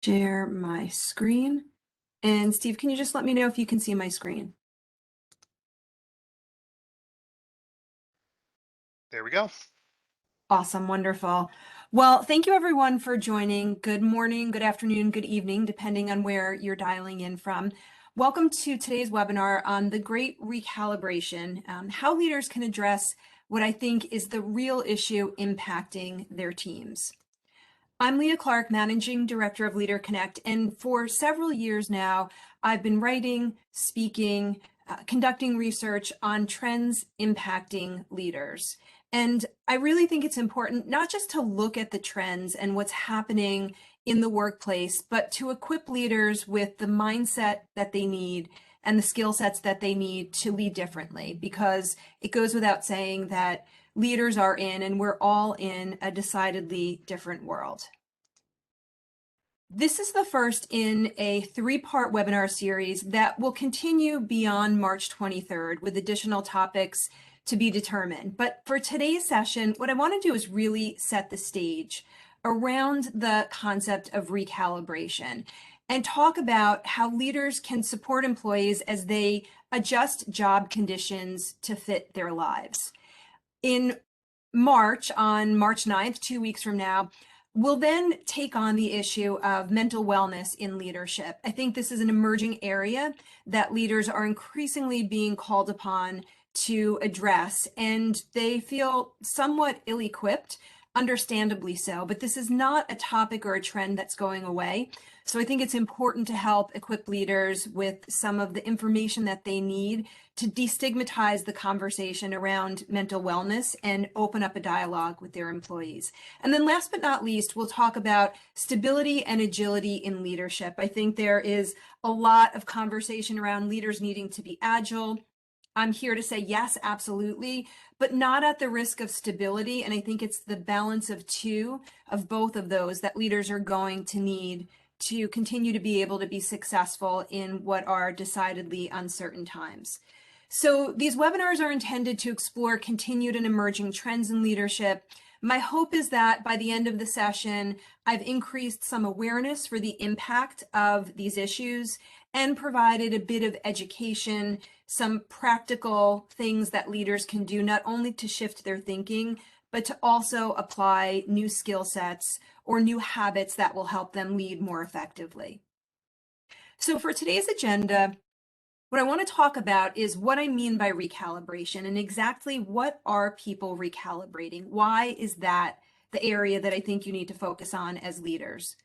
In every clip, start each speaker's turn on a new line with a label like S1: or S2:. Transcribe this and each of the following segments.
S1: Share my screen. And Steve, can you just let me know if you can see my screen?
S2: There we go.
S1: Awesome, wonderful. Well, thank you everyone for joining. Good morning, good afternoon, good evening, depending on where you're dialing in from. Welcome to today's webinar on the Great Recalibration, how leaders can address what I think is the real issue impacting their teams. I'm Leah Clark, Managing Director of Leader Connect, and for several years now, I've been writing, speaking, conducting research on trends impacting leaders. And I really think it's important not just to look at the trends and what's happening in the workplace, but to equip leaders with the mindset that they need and the skill sets that they need to lead differently, because it goes without saying that leaders are in, and we're all in, a decidedly different world. This is the first in a three-part webinar series that will continue beyond March 23rd with additional topics to be determined. But for today's session, what I want to do is really set the stage around the concept of recalibration and talk about how leaders can support employees as they adjust job conditions to fit their lives. In March, on March 9th, 2 weeks from now, we'll then take on the issue of mental wellness in leadership. I think this is an emerging area that leaders are increasingly being called upon to address, and they feel somewhat ill-equipped, understandably so, but this is not a topic or a trend that's going away. So I think it's important to help equip leaders with some of the information that they need to destigmatize the conversation around mental wellness and open up a dialogue with their employees. And then last but not least, we'll talk about stability and agility in leadership. I think there is a lot of conversation around leaders needing to be agile. I'm here to say yes, absolutely, but not at the risk of stability. And I think it's the balance of both of those that leaders are going to need to continue to be able to be successful in what are decidedly uncertain times. So these webinars are intended to explore continued and emerging trends in leadership. My hope is that by the end of the session, I've increased some awareness for the impact of these issues and provided a bit of education, some practical things that leaders can do, not only to shift their thinking, but to also apply new skill sets or new habits that will help them lead more effectively. So for today's agenda, what I want to talk about is what I mean by recalibration and exactly what are people recalibrating? Why is that the area that I think you need to focus on as leaders?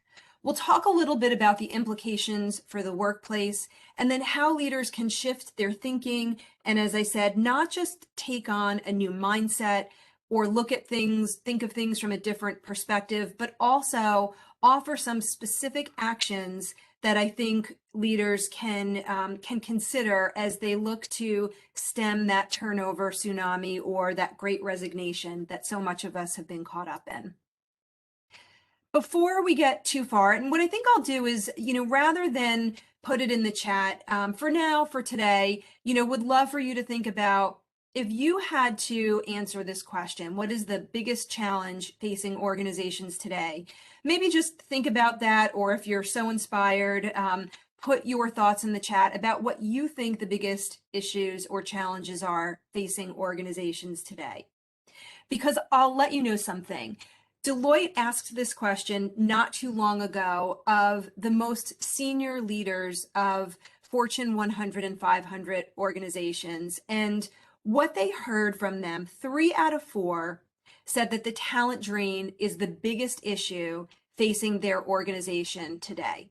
S1: We'll talk a little bit about the implications for the workplace and then how leaders can shift their thinking. And as I said, not just take on a new mindset or look at things, think of things from a different perspective, but also offer some specific actions that I think leaders can consider as they look to stem that turnover tsunami or that great resignation that so much of us have been caught up in. Before we get too far, and what I think I'll do is, rather than put it in the chat, for now, for today, would love for you to think about, if you had to answer this question, what is the biggest challenge facing organizations today? Maybe just think about that, or if you're so inspired, put your thoughts in the chat about what you think the biggest issues or challenges are facing organizations today. Because I'll let you know something. Deloitte asked this question not too long ago of the most senior leaders of Fortune 100 and 500 organizations. And what they heard from them, 3 out of 4 said that the talent drain is the biggest issue facing their organization today.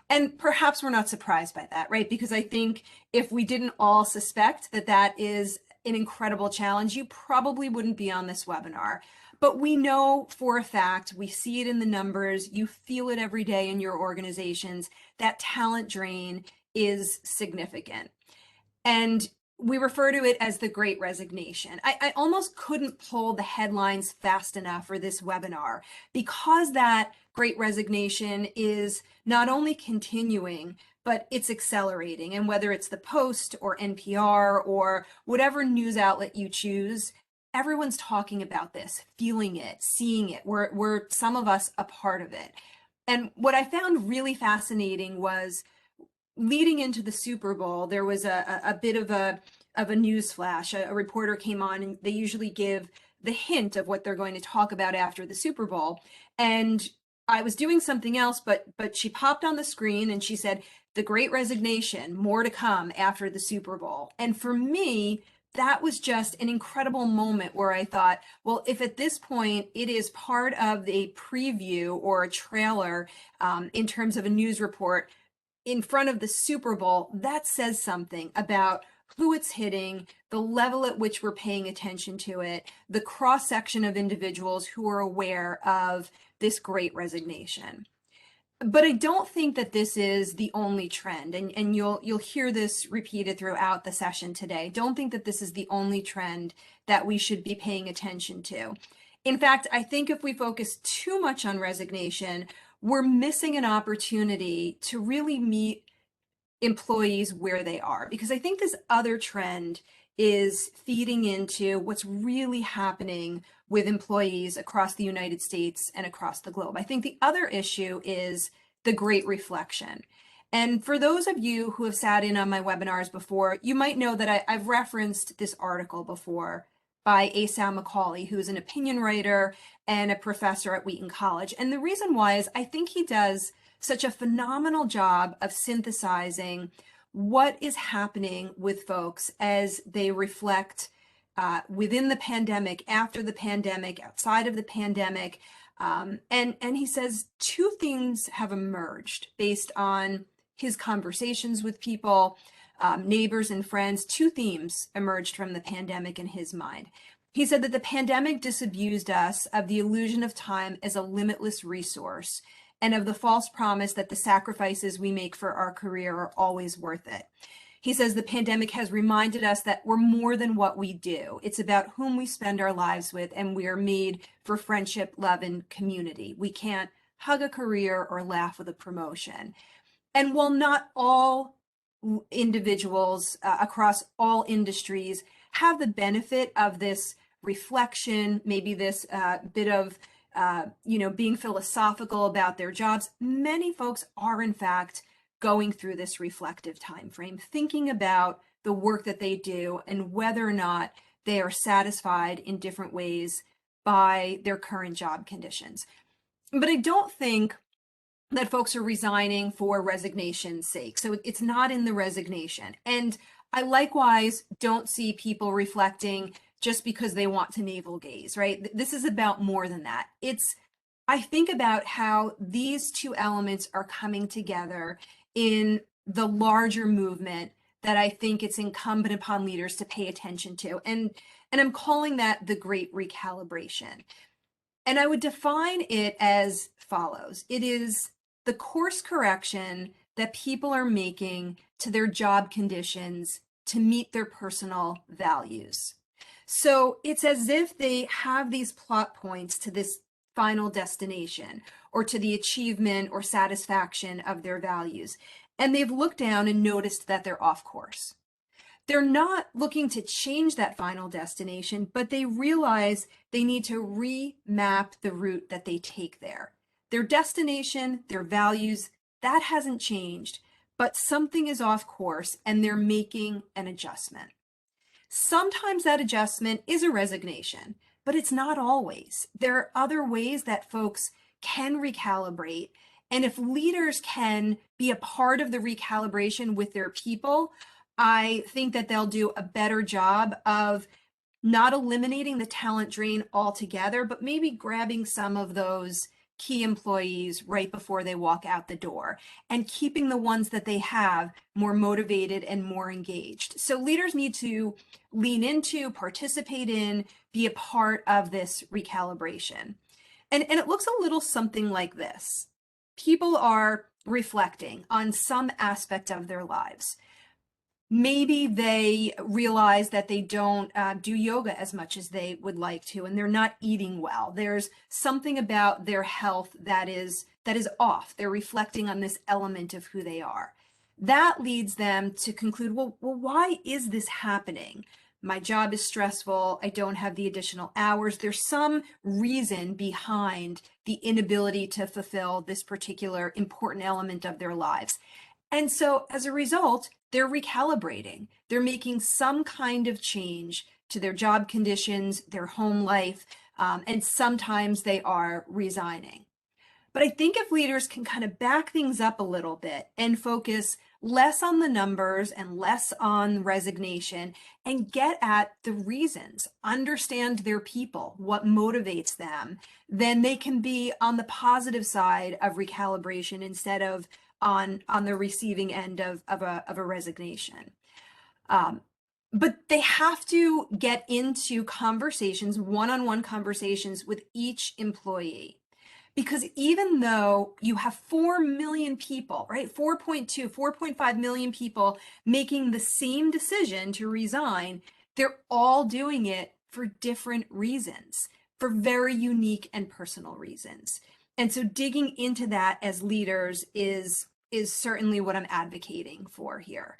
S1: And perhaps we're not surprised by that, right? Because I think if we didn't all suspect that that is an incredible challenge, you probably wouldn't be on this webinar. But we know for a fact, we see it in the numbers, you feel it every day in your organizations, that talent drain is significant. And we refer to it as the Great Resignation. I almost couldn't pull the headlines fast enough for this webinar because that Great Resignation is not only continuing, but it's accelerating. And whether it's the Post or NPR or whatever news outlet you choose, everyone's talking about this, feeling it, seeing it. We're some of us a part of it. And what I found really fascinating was leading into the Super Bowl, there was a bit of a news flash. A reporter came on, and they usually give the hint of what they're going to talk about after the Super Bowl. And I was doing something else, but she popped on the screen and she said, "The Great Resignation, more to come after the Super Bowl." And for me, that was just an incredible moment where I thought, well, if at this point it is part of a preview or a trailer in terms of a news report in front of the Super Bowl, that says something about who it's hitting, the level at which we're paying attention to it, the cross section of individuals who are aware of this great resignation. But I don't think that this is the only trend, and you'll hear this repeated throughout the session today. Don't think that this is the only trend that we should be paying attention to. In fact, I think if we focus too much on resignation, we're missing an opportunity to really meet employees where they are, because I think this other trend is feeding into what's really happening with employees across the United States and across the globe. I think the other issue is the Great Reflection. And for those of you who have sat in on my webinars before, you might know that I've referenced this article before by Asao Macaulay, who is an opinion writer and a professor at Wheaton College. And the reason why is I think he does such a phenomenal job of synthesizing what is happening with folks as they reflect within the pandemic, after the pandemic, outside of the pandemic. And he says two things have emerged based on his conversations with people, neighbors and friends. Two themes emerged from the pandemic in his mind. He said that the pandemic disabused us of the illusion of time as a limitless resource, and of the false promise that the sacrifices we make for our career are always worth it. He says the pandemic has reminded us that we're more than what we do. It's about whom we spend our lives with, and we are made for friendship, love, and community. We can't hug a career or laugh with a promotion. And while not all individuals across all industries have the benefit of this reflection, maybe this bit of being philosophical about their jobs, many folks are in fact going through this reflective time frame, thinking about the work that they do and whether or not they are satisfied in different ways by their current job conditions. But I don't think that folks are resigning for resignation's sake. So it's not in the resignation. And I likewise don't see people reflecting just because they want to navel gaze, right? This is about more than that. I think about how these two elements are coming together in the larger movement that I think it's incumbent upon leaders to pay attention to. And I'm calling that the Great Recalibration. And I would define it as follows. It is the course correction that people are making to their job conditions to meet their personal values. So it's as if they have these plot points to this final destination or to the achievement or satisfaction of their values. And they've looked down and noticed that they're off course. They're not looking to change that final destination, but they realize they need to remap the route that they take there. Their destination, their values, that hasn't changed, but something is off course and they're making an adjustment. Sometimes that adjustment is a resignation, but it's not always. There are other ways that folks can recalibrate. And if leaders can be a part of the recalibration with their people, I think that they'll do a better job of not eliminating the talent drain altogether, but maybe grabbing some of those key employees right before they walk out the door and keeping the ones that they have more motivated and more engaged. So leaders need to lean into, participate in, be a part of this recalibration. And it looks a little something like this. People are reflecting on some aspect of their lives. Maybe they realize that they don't do yoga as much as they would like to, and they're not eating well. There's something about their health that is off. They're reflecting on this element of who they are. That leads them to conclude, well, why is this happening? my job is stressful, I don't have the additional hours. There's some reason behind the inability to fulfill this particular important element of their lives. And so as a result, they're recalibrating. They're making some kind of change to their job conditions, their home life, and sometimes they are resigning. But I think if leaders can kind of back things up a little bit and focus less on the numbers and less on resignation and get at the reasons, understand their people, what motivates them, then they can be on the positive side of recalibration instead of on the receiving end of a resignation. But they have to get into conversations, one-on-one conversations with each employee. Because even though you have 4 million people, right, 4.2, 4.5 million people making the same decision to resign, they're all doing it for different reasons, for very unique and personal reasons. And so digging into that as leaders is certainly what I'm advocating for here.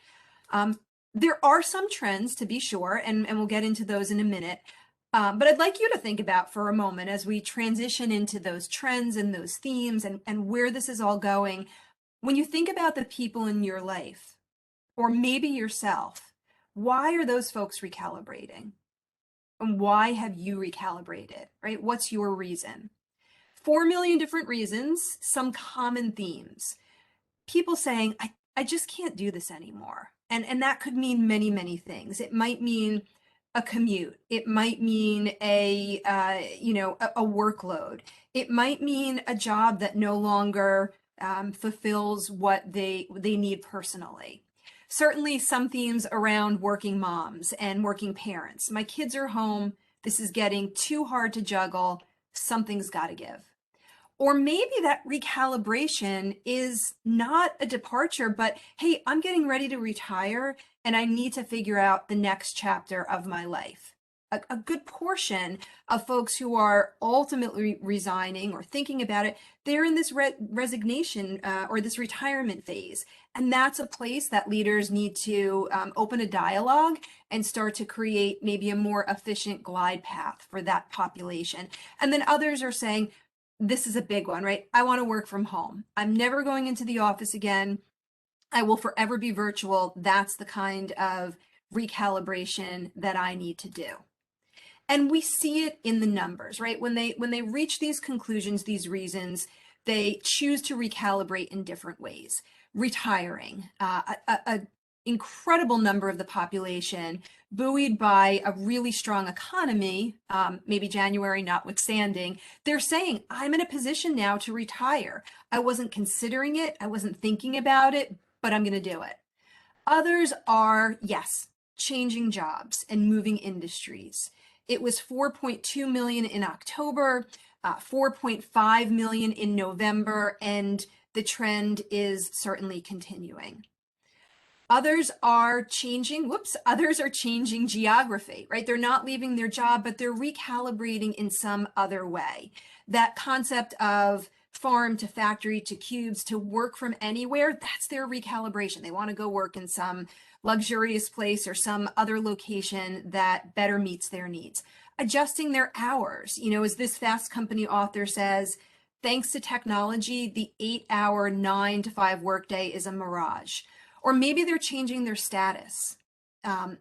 S1: There are some trends, to be sure, and we'll get into those in a minute. But I'd like you to think about for a moment as we transition into those trends and those themes and where this is all going. When you think about the people in your life, or maybe yourself, why are those folks recalibrating? And why have you recalibrated, right? What's your reason? 4 million different reasons, some common themes. People saying, I just can't do this anymore. And that could mean many, many things. It might mean a commute. It might mean a workload. It might mean a job that no longer fulfills what they need personally. Certainly some themes around working moms and working parents. My kids are home. This is getting too hard to juggle. Something's got to give. Or maybe that recalibration is not a departure, but hey, I'm getting ready to retire and I need to figure out the next chapter of my life. A good portion of folks who are ultimately resigning or thinking about it, they're in this resignation or this retirement phase. And that's a place that leaders need to open a dialogue and start to create maybe a more efficient glide path for that population. And then others are saying, this is a big one, right? I want to work from home. I'm never going into the office again. I will forever be virtual. That's the kind of recalibration that I need to do. And we see it in the numbers, right? When they reach these conclusions, these reasons, they choose to recalibrate in different ways. Retiring, a incredible number of the population, buoyed by a really strong economy, maybe January notwithstanding, they're saying, I'm in a position now to retire. I wasn't considering it, I wasn't thinking about it, but I'm going to do it. Others are, yes, changing jobs and moving industries. It was 4.2 million in October, 4.5 million in November, and the trend is certainly continuing. Others are changing geography, right? They're not leaving their job, but they're recalibrating in some other way. That concept of farm to factory to cubes to work from anywhere, that's their recalibration. They want to go work in some luxurious place or some other location that better meets their needs. Adjusting their hours, as this Fast Company author says, thanks to technology, the 8-hour 9 to 5 workday is a mirage. Or maybe they're changing their status. An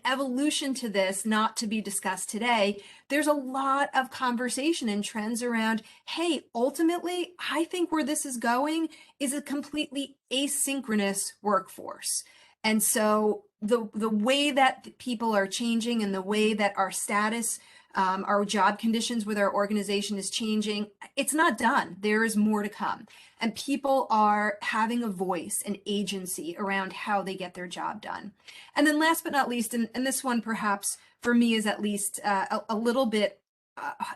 S1: evolution to this, not to be discussed today. There's a lot of conversation and trends around, hey, ultimately, I think where this is going is a completely asynchronous workforce. And so the way that people are changing and the way that our status, our job conditions with our organization is changing, it's not done. There is more to come. And people are having a voice and agency around how they get their job done. And then last but not least, and this one perhaps for me is at least a little bit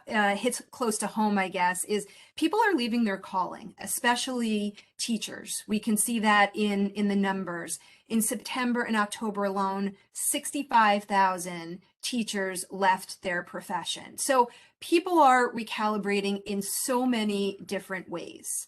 S1: hits close to home, I guess, is people are leaving their calling, especially teachers. We can see that in the numbers. In September and October alone, 65,000 teachers left their profession. So people are recalibrating in so many different ways.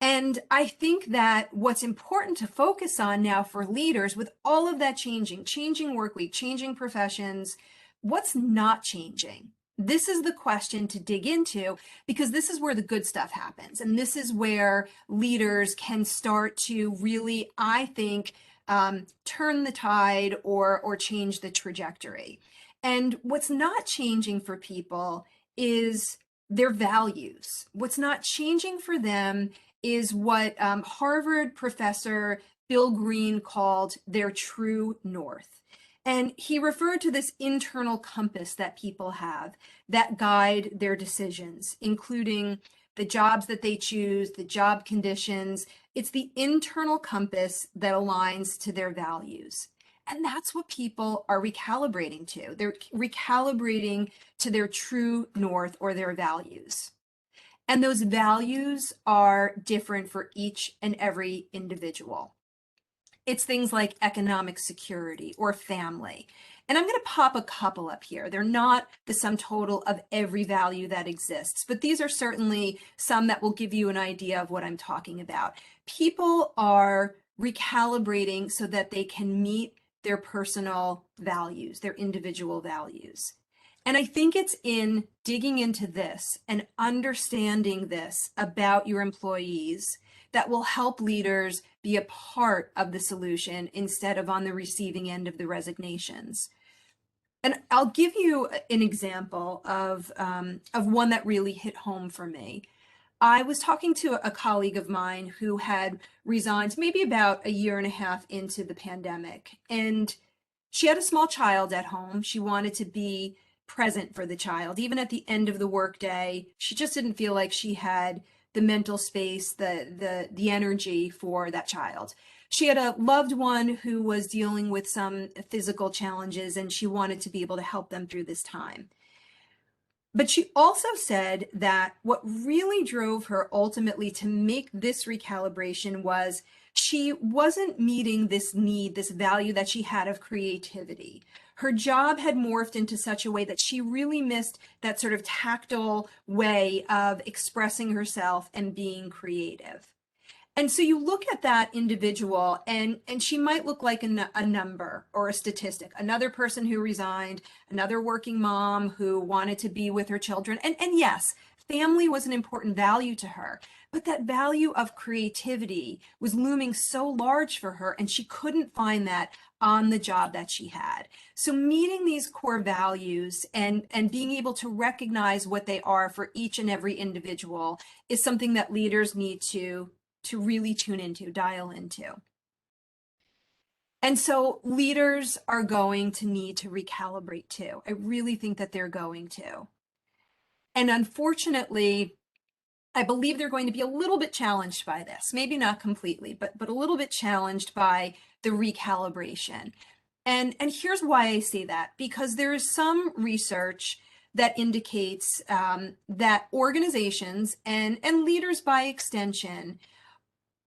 S1: And I think that what's important to focus on now for leaders with all of that changing work week, changing professions, what's not changing? This is the question to dig into, because this is where the good stuff happens. And this is where leaders can start to really, I think, turn the tide or change the trajectory. And what's not changing for people is their values. What's not changing for them is what Harvard professor Bill Green called their true north. And he referred to this internal compass that people have that guide their decisions, including the jobs that they choose, the job conditions. It's the internal compass that aligns to their values. And that's what people are recalibrating to. They're recalibrating to their true north or their values. And those values are different for each and every individual. It's things like economic security or family. And I'm going to pop a couple up here. They're not the sum total of every value that exists, but these are certainly some that will give you an idea of what I'm talking about. People are recalibrating so that they can meet their personal values, their individual values. And I think it's in digging into this and understanding this about your employees that will help leaders be a part of the solution instead of on the receiving end of the resignations. And I'll give you an example of one that really hit home for me. I was talking to a colleague of mine who had resigned maybe about a year and a half into the pandemic. And she had a small child at home. She wanted to be present for the child. Even at the end of the workday, she just didn't feel like she had the mental space, the energy for that child. She had a loved one who was dealing with some physical challenges, and she wanted to be able to help them through this time. But she also said that what really drove her ultimately to make this recalibration was she wasn't meeting this need, this value that she had of creativity. Her job had morphed into such a way that she really missed that sort of tactile way of expressing herself and being creative. And so you look at that individual and she might look like a number or a statistic, another person who resigned, another working mom who wanted to be with her children. And yes, family was an important value to her, but that value of creativity was looming so large for her, and she couldn't find that on the job that she had. So meeting these core values and being able to recognize what they are for each and every individual is something that leaders need to really tune into, dial into. And so leaders are going to need to recalibrate too. I really think that they're going to. And unfortunately, I believe they're going to be a little bit challenged by this, maybe not completely, but a little bit challenged by the recalibration. And here's why I say that, because there is some research that indicates that organizations and leaders by extension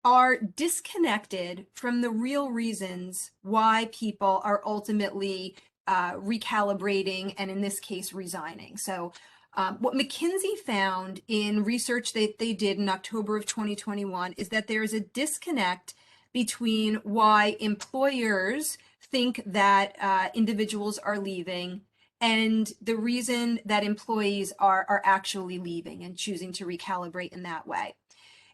S1: are disconnected from the real reasons why people are ultimately recalibrating and in this case resigning. So what McKinsey found in research that they did in October of 2021 is that there is a disconnect between why employers think that individuals are leaving and the reason that employees are actually leaving and choosing to recalibrate in that way.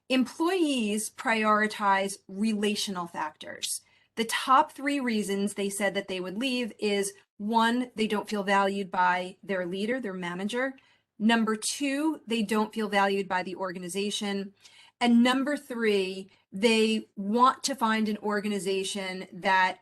S1: Employees prioritize relational factors. The top 3 reasons they said that they would leave is 1, they don't feel valued by their leader, their manager. Number 2, they don't feel valued by the organization. And number 3, they want to find an organization that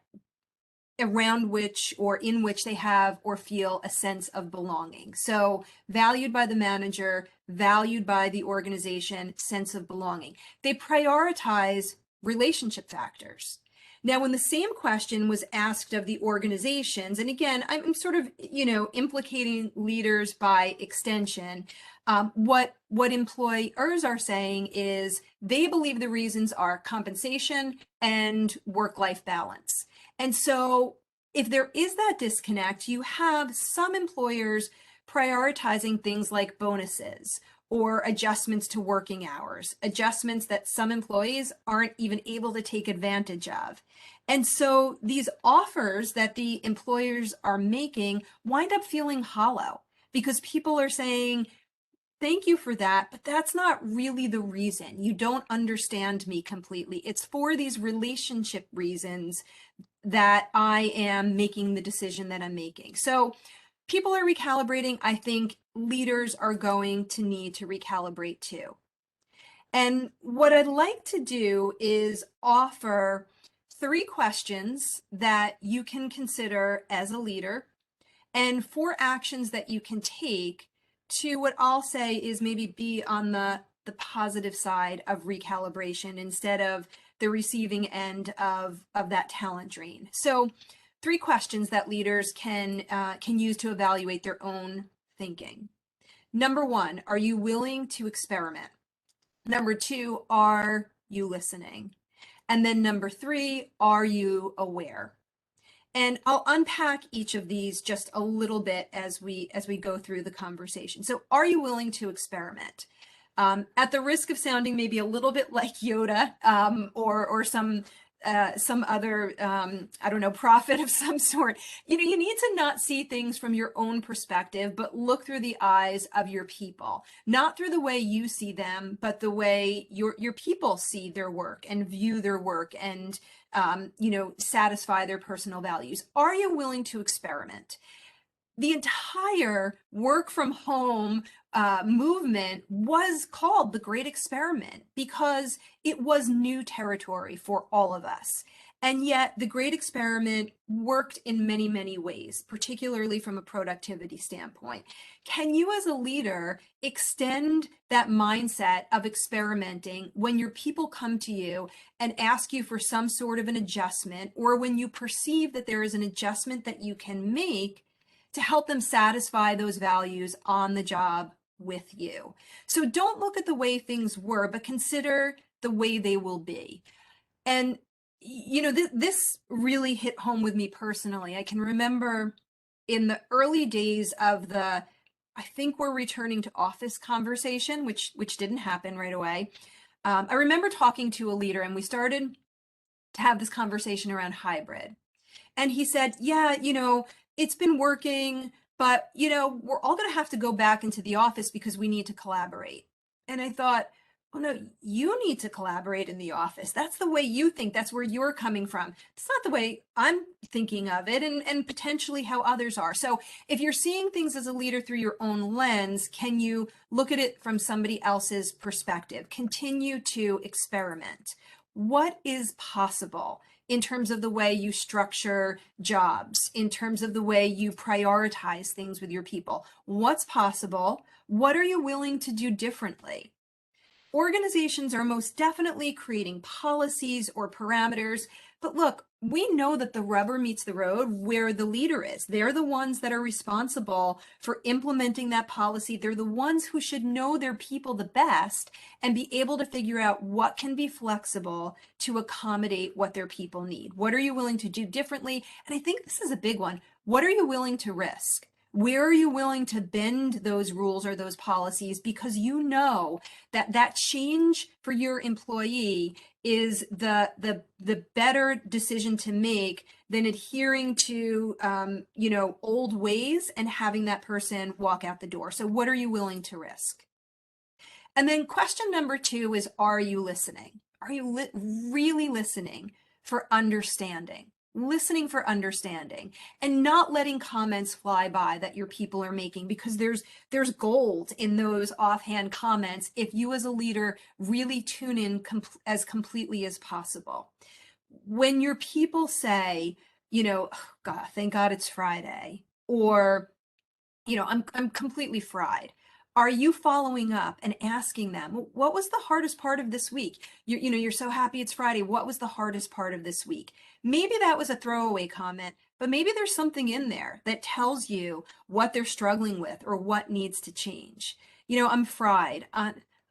S1: around which or in which they have or feel a sense of belonging. So valued by the manager, valued by the organization, sense of belonging. They prioritize relationship factors. Now, when the same question was asked of the organizations, and again, I'm sort of, implicating leaders by extension, what employers are saying is they believe the reasons are compensation and work-life balance. And so if there is that disconnect, you have some employers prioritizing things like bonuses or adjustments to working hours, adjustments that some employees aren't even able to take advantage of. And so these offers that the employers are making wind up feeling hollow because people are saying, thank you for that, but that's not really the reason. You don't understand me completely. It's for these relationship reasons that I am making the decision that I'm making. So people are recalibrating. I think leaders are going to need to recalibrate too. And what I'd like to do is offer 3 questions that you can consider as a leader and 4 actions that you can take to what I'll say is maybe be on the positive side of recalibration instead of the receiving end of that talent drain. So 3 questions that leaders can use to evaluate their own thinking. Number 1, are you willing to experiment? Number 2, are you listening? And then number 3, are you aware? And I'll unpack each of these just a little bit as we go through the conversation. So are you willing to experiment? At the risk of sounding maybe a little bit like Yoda or some other, I don't know, prophet of some sort, you need to not see things from your own perspective, but look through the eyes of your people, not through the way you see them, but the way your people see their work and view their work and, satisfy their personal values. Are you willing to experiment? The entire work from home movement was called the Great Experiment because it was new territory for all of us. And yet the Great Experiment worked in many, many ways, particularly from a productivity standpoint. Can you as a leader extend that mindset of experimenting when your people come to you and ask you for some sort of an adjustment, or when you perceive that there is an adjustment that you can make to help them satisfy those values on the job with you? So don't look at the way things were, but consider the way they will be. And, this really hit home with me personally. I can remember in the early days of the, I think we're returning to office conversation, which didn't happen right away. I remember talking to a leader and we started to have this conversation around hybrid. And he said, yeah, it's been working, but, we're all going to have to go back into the office because we need to collaborate. And I thought, oh no, you need to collaborate in the office. That's the way you think. That's where you're coming from. It's not the way I'm thinking of it, and potentially how others are. So if you're seeing things as a leader through your own lens, can you look at it from somebody else's perspective? Continue to experiment. What is possible in terms of the way you structure jobs, in terms of the way you prioritize things with your people? What's possible? What are you willing to do differently? Organizations are most definitely creating policies or parameters, but look, we know that the rubber meets the road where the leader is. They're the ones that are responsible for implementing that policy. They're the ones who should know their people the best and be able to figure out what can be flexible to accommodate what their people need. What are you willing to do differently? And I think this is a big one. What are you willing to risk? Where are you willing to bend those rules or those policies because you know that change for your employee is the better decision to make than adhering to old ways and having that person walk out the door. So what are you willing to risk? And then question number 2 is, are you listening? Are you really listening for understanding? Listening for understanding and not letting comments fly by that your people are making, because there's gold in those offhand comments if you as a leader really tune in as completely as possible. When your people say, oh, God, thank God it's Friday, or I'm completely fried. Are you following up and asking them, what was the hardest part of this week? You're so happy it's Friday. What was the hardest part of this week? Maybe that was a throwaway comment, but maybe there's something in there that tells you what they're struggling with or what needs to change. I'm fried.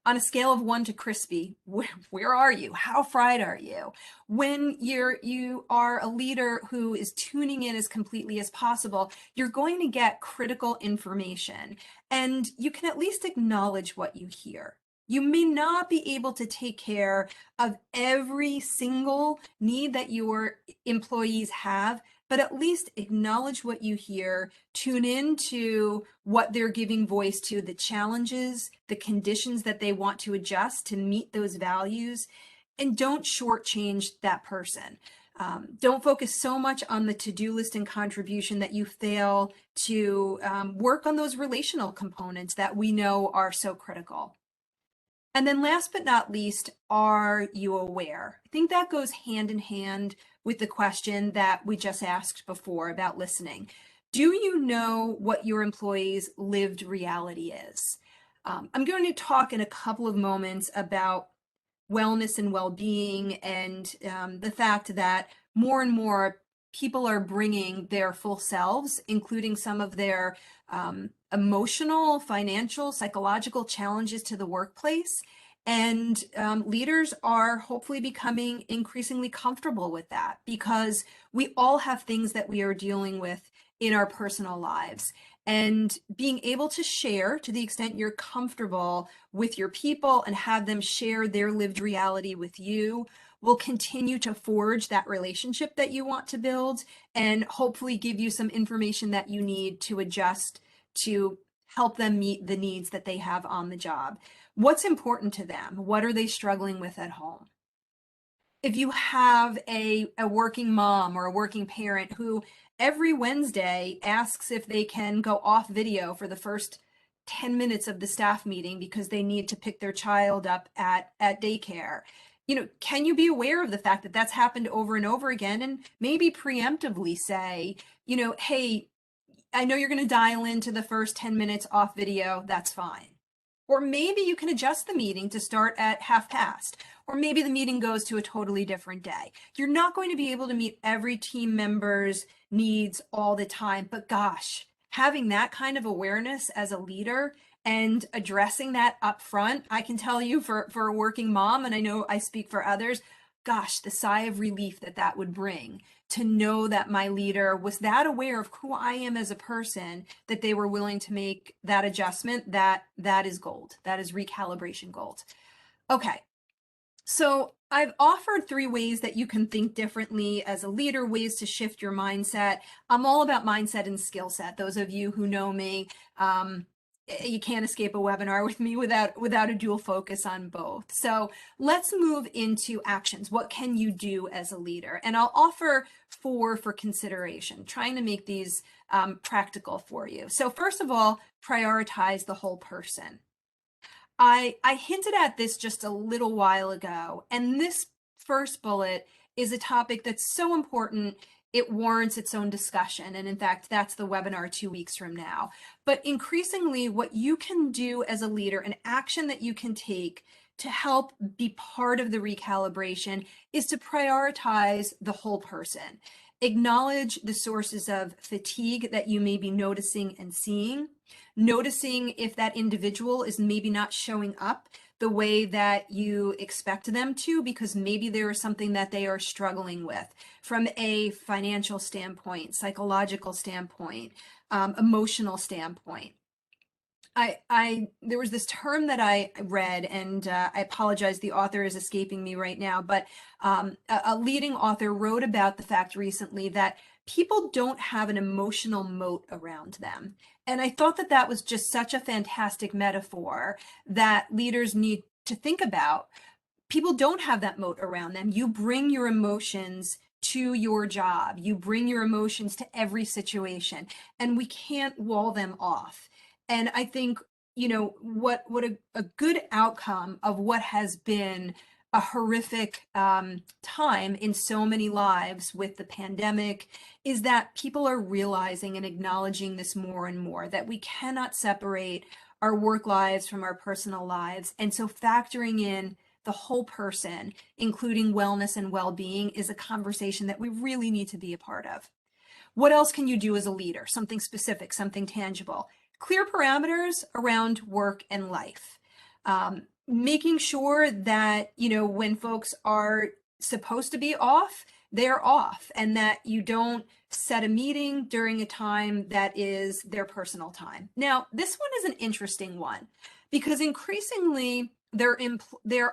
S1: On a scale of 1 to crispy, where are you? How fried are you? When you are a leader who is tuning in as completely as possible, you're going to get critical information, and you can at least acknowledge what you hear. You may not be able to take care of every single need that your employees have, but at least acknowledge what you hear, tune into what they're giving voice to, the challenges, the conditions that they want to adjust to meet those values, and don't shortchange that person. Don't focus so much on the to-do list and contribution that you fail to work on those relational components that we know are so critical. And then last but not least, are you aware? I think that goes hand in hand with the question that we just asked before about listening. Do you know what your employees' lived reality is? I'm going to talk in a couple of moments about wellness and well-being, and the fact that more and more people are bringing their full selves, including some of their emotional, financial, psychological challenges to the workplace. And leaders are hopefully becoming increasingly comfortable with that, because we all have things that we are dealing with in our personal lives. And being able to share, to the extent you're comfortable with your people and have them share their lived reality with you, will continue to forge that relationship that you want to build, and hopefully give you some information that you need to adjust to help them meet the needs that they have on the job. What's important to them? What are they struggling with at home? If you have a working mom or a working parent who every Wednesday asks if they can go off video for the first 10 minutes of the staff meeting because they need to pick their child up at daycare, can you be aware of the fact that that's happened over and over again, and maybe preemptively say, hey, I know you're going to dial into the first 10 minutes off video, that's fine. Or maybe you can adjust the meeting to start at 1:30, or maybe the meeting goes to a totally different day. You're not going to be able to meet every team member's needs all the time, but gosh, having that kind of awareness as a leader and addressing that up front, I can tell you, for a working mom, and I know I speak for others, gosh, the sigh of relief that would bring, to know that my leader was that aware of who I am as a person, that they were willing to make that adjustment. That is gold. That is recalibration gold. Okay, so I've offered 3 ways that you can think differently as a leader, ways to shift your mindset. I'm all about mindset and skill set. Those of you who know me, you can't escape a webinar with me without a dual focus on both. So let's move into actions. What can you do as a leader? And I'll offer 4 for consideration, trying to make these practical for you. So first of all, prioritize the whole person. I hinted at this just a little while ago, and this first bullet is a topic that's so important it warrants its own discussion. And in fact, that's the webinar 2 weeks from now. But increasingly, what you can do as a leader, an action that you can take to help be part of the recalibration, is to prioritize the whole person. Acknowledge the sources of fatigue that you may be noticing and seeing. Noticing if that individual is maybe not showing up the way that you expect them to, because maybe there is something that they are struggling with from a financial standpoint, psychological standpoint, emotional standpoint. There was this term that I read, and I apologize, the author is escaping me right now, but a leading author wrote about the fact recently that people don't have an emotional moat around them. And I thought that was just such a fantastic metaphor that leaders need to think about. People don't have that moat around them. You bring your emotions to your job. You bring your emotions to every situation, and we can't wall them off. And I think, what a good outcome of what has been a horrific time in so many lives with the pandemic is that people are realizing and acknowledging this more and more, that we cannot separate our work lives from our personal lives. And so factoring in the whole person, including wellness and well-being, is a conversation that we really need to be a part of. What else can you do as a leader? Something specific, something tangible. Clear parameters around work and life. making sure that, when folks are supposed to be off, they're off, and that you don't set a meeting during a time that is their personal time. Now, this one is an interesting one because increasingly there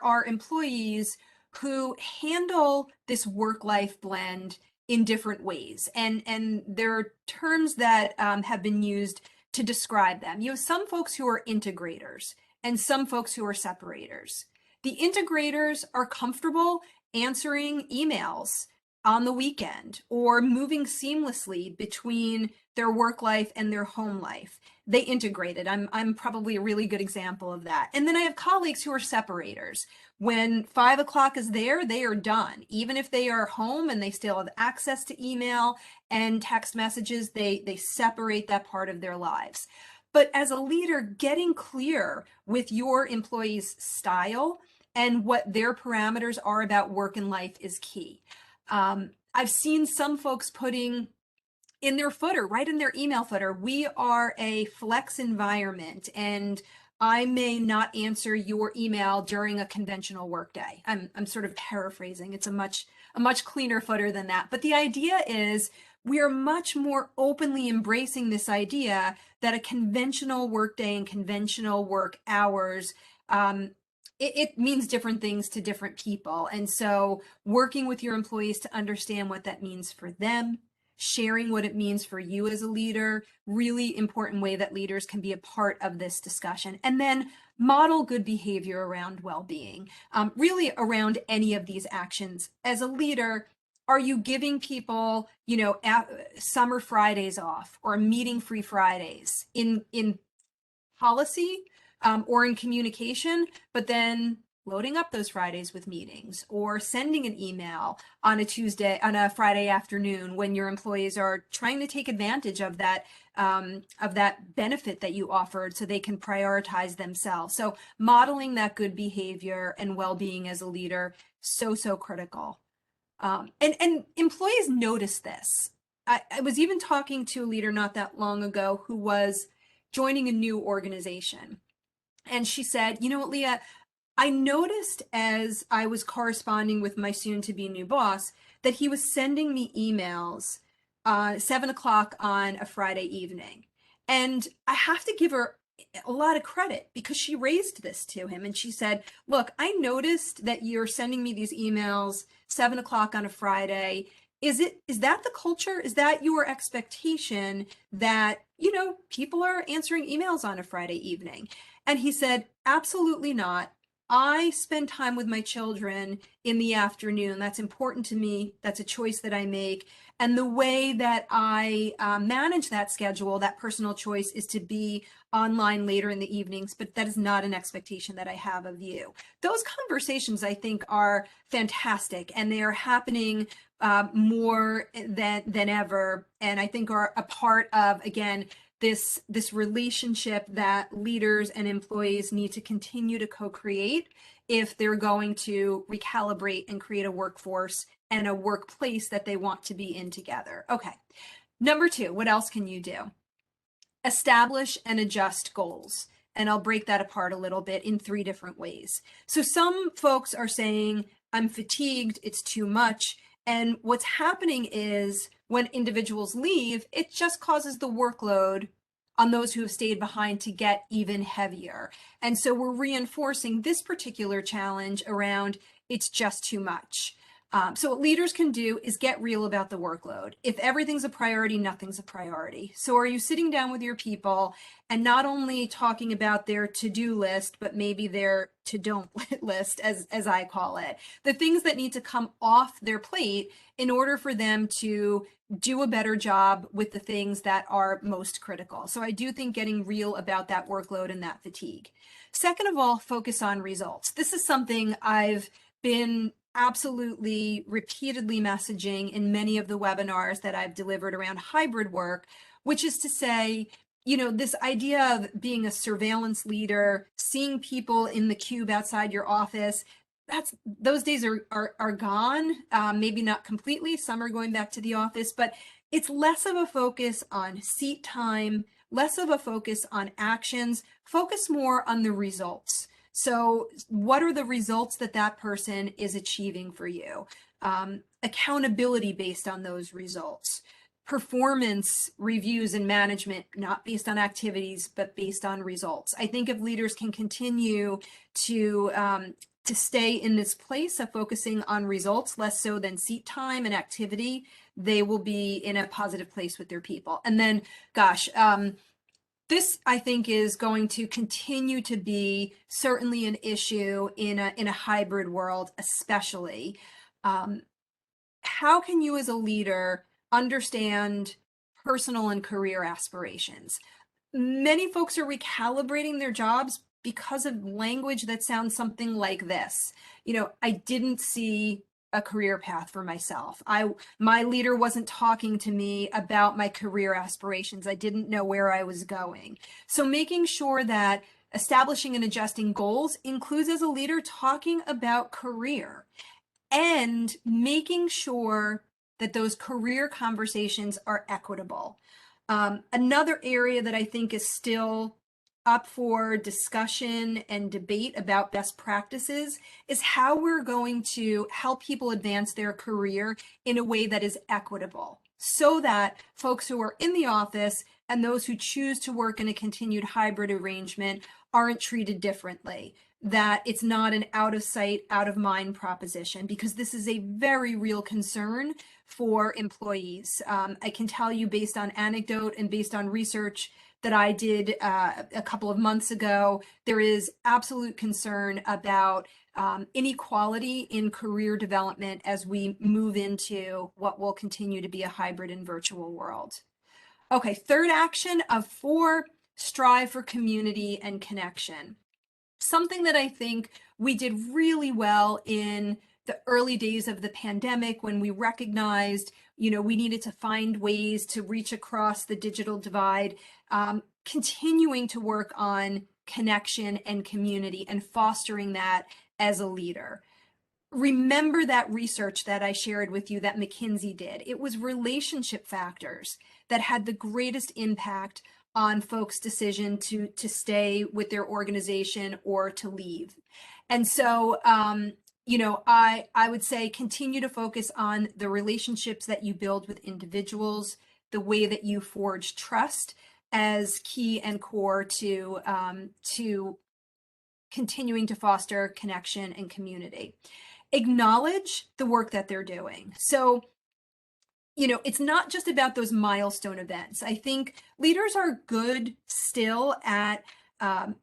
S1: are employees who handle this work-life blend in different ways, and there are terms that have been used to describe them. You have some folks who are integrators and some folks who are separators. The integrators are comfortable answering emails on the weekend or moving seamlessly between their work life and their home life. They integrate it. I'm probably a really good example of that. And then I have colleagues who are separators. When 5 o'clock is there, they are done. Even if they are home and they still have access to email and text messages, they separate that part of their lives. But as a leader, getting clear with your employees' style and what their parameters are about work and life is key. I've seen some folks putting in their footer, right in their email footer, we are a flex environment and I may not answer your email during a conventional workday. I'm sort of paraphrasing. It's a much cleaner footer than that. But the idea is we are much more openly embracing this idea that a conventional workday and conventional work hours, it means different things to different people. And so working with your employees to understand what that means for them, sharing what it means for you as a leader, really important way that leaders can be a part of this discussion. And then model good behavior around well-being, really around any of these actions. As a leader, are you giving people, summer Fridays off or meeting-free Fridays in policy or in communication, but then loading up those Fridays with meetings or sending an email on a Friday afternoon when your employees are trying to take advantage of that benefit that you offered so they can prioritize themselves. So modeling that good behavior and well-being as a leader, so critical. And employees notice this. I was even talking to a leader not that long ago who was joining a new organization. And she said, you know what, Leah, I noticed as I was corresponding with my soon-to-be new boss that he was sending me emails 7 o'clock on a Friday evening. And I have to give her a lot of credit because she raised this to him. And she said, look, I noticed that you're sending me these emails 7 o'clock on a Friday. Is that the culture? Is that your expectation that, people are answering emails on a Friday evening? And he said, absolutely not. I spend time with my children in the afternoon. That's important to me. That's a choice that I make. And the way that I manage that schedule, that personal choice, is to be online later in the evenings, but that is not an expectation that I have of you. Those conversations, I think, are fantastic, and they are happening more than ever, and I think are a part of, again, this relationship that leaders and employees need to continue to co-create if they're going to recalibrate and create a workforce and a workplace that they want to be in together. Okay. Number 2, what else can you do? Establish and adjust goals. And I'll break that apart a little bit in 3 different ways. So some folks are saying, I'm fatigued, it's too much. And what's happening is when individuals leave, it just causes the workload on those who have stayed behind to get even heavier. And so we're reinforcing this particular challenge around it's just too much. So what leaders can do is get real about the workload. If everything's a priority, nothing's a priority. So are you sitting down with your people and not only talking about their to-do list, but maybe their to-don't list, as I call it, the things that need to come off their plate in order for them to do a better job with the things that are most critical. So I do think getting real about that workload and that fatigue. Second of all, focus on results. This is something I've been absolutely repeatedly messaging in many of the webinars that I've delivered around hybrid work, which is to say, this idea of being a surveillance leader, seeing people in the cube outside your office, those days are gone. Maybe not completely. Some are going back to the office, but it's less of a focus on seat time, less of a focus on actions, focus more on the results. So what are the results that that person is achieving for you? Accountability based on those results. Performance reviews and management, not based on activities, but based on results. I think if leaders can continue to stay in this place of focusing on results, less so than seat time and activity, they will be in a positive place with their people. And then, gosh, this, I think, is going to continue to be certainly an issue in a hybrid world, especially. How can you as a leader understand personal and career aspirations? Many folks are recalibrating their jobs because of language that sounds something like this. I didn't see a career path for myself. My leader wasn't talking to me about my career aspirations. I didn't know where I was going. So making sure that establishing and adjusting goals includes, as a leader, talking about career and making sure that those career conversations are equitable. Another area that I think is still up for discussion and debate about best practices is how we're going to help people advance their career in a way that is equitable, so that folks who are in the office and those who choose to work in a continued hybrid arrangement aren't treated differently, that it's not an out of sight, out of mind proposition, because this is a very real concern for employees. I can tell you, based on anecdote and based on research that I did a couple of months ago, there is absolute concern about inequality in career development as we move into what will continue to be a hybrid and virtual world. Okay, third action of 4, strive for community and connection. Something that I think we did really well in the early days of the pandemic, when we recognized, we needed to find ways to reach across the digital divide, continuing to work on connection and community and fostering that as a leader. Remember that research that I shared with you that McKinsey did. It was relationship factors that had the greatest impact on folks' decision to stay with their organization or to leave. And so, I would say continue to focus on the relationships that you build with individuals, the way that you forge trust as key and core to continuing to foster connection and community. Acknowledge the work that they're doing. So, it's not just about those milestone events. I think leaders are good still at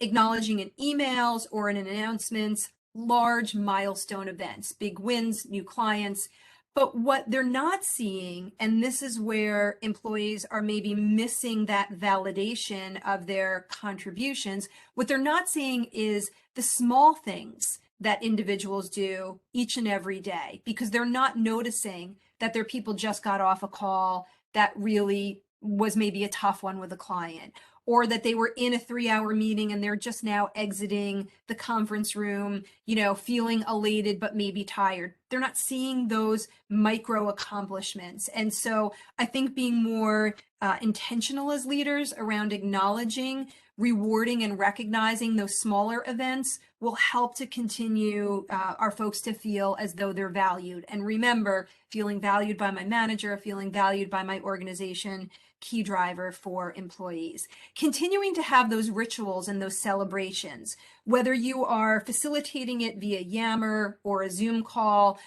S1: acknowledging in emails or in announcements large milestone events, big wins, new clients. But what they're not seeing, and this is where employees are maybe missing that validation of their contributions, what they're not seeing is the small things that individuals do each and every day, because they're not noticing that their people just got off a call that really was maybe a tough one with a client, or that they were in a 3-hour meeting and they're just now exiting the conference room, feeling elated but maybe tired. They're not seeing those micro accomplishments. And so I think being more intentional as leaders around acknowledging, rewarding, and recognizing those smaller events will help to continue our folks to feel as though they're valued. And remember, feeling valued by my manager, feeling valued by my organization, key driver for employees. Continuing to have those rituals and those celebrations, whether you are facilitating it via Yammer or a Zoom call,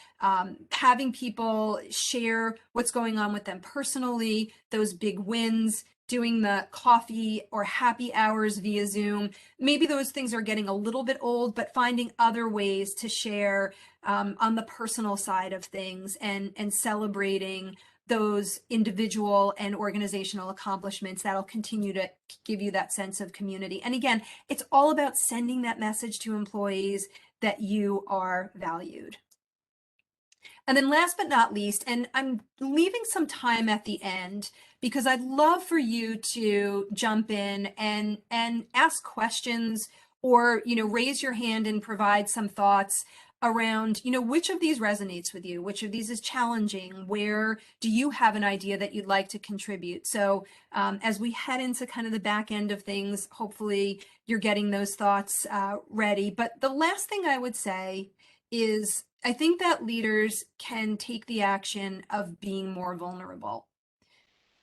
S1: having people share what's going on with them personally, those big wins, doing the coffee or happy hours via Zoom. Maybe those things are getting a little bit old, but finding other ways to share on the personal side of things and celebrating those individual and organizational accomplishments that'll continue to give you that sense of community. And again, it's all about sending that message to employees that you are valued. And then last but not least, and I'm leaving some time at the end because I'd love for you to jump in and ask questions or, raise your hand and provide some thoughts. around, which of these resonates with you, which of these is challenging, where do you have an idea that you'd like to contribute? So as we head into kind of the back end of things, hopefully you're getting those thoughts ready. But the last thing I would say is I think that leaders can take the action of being more vulnerable.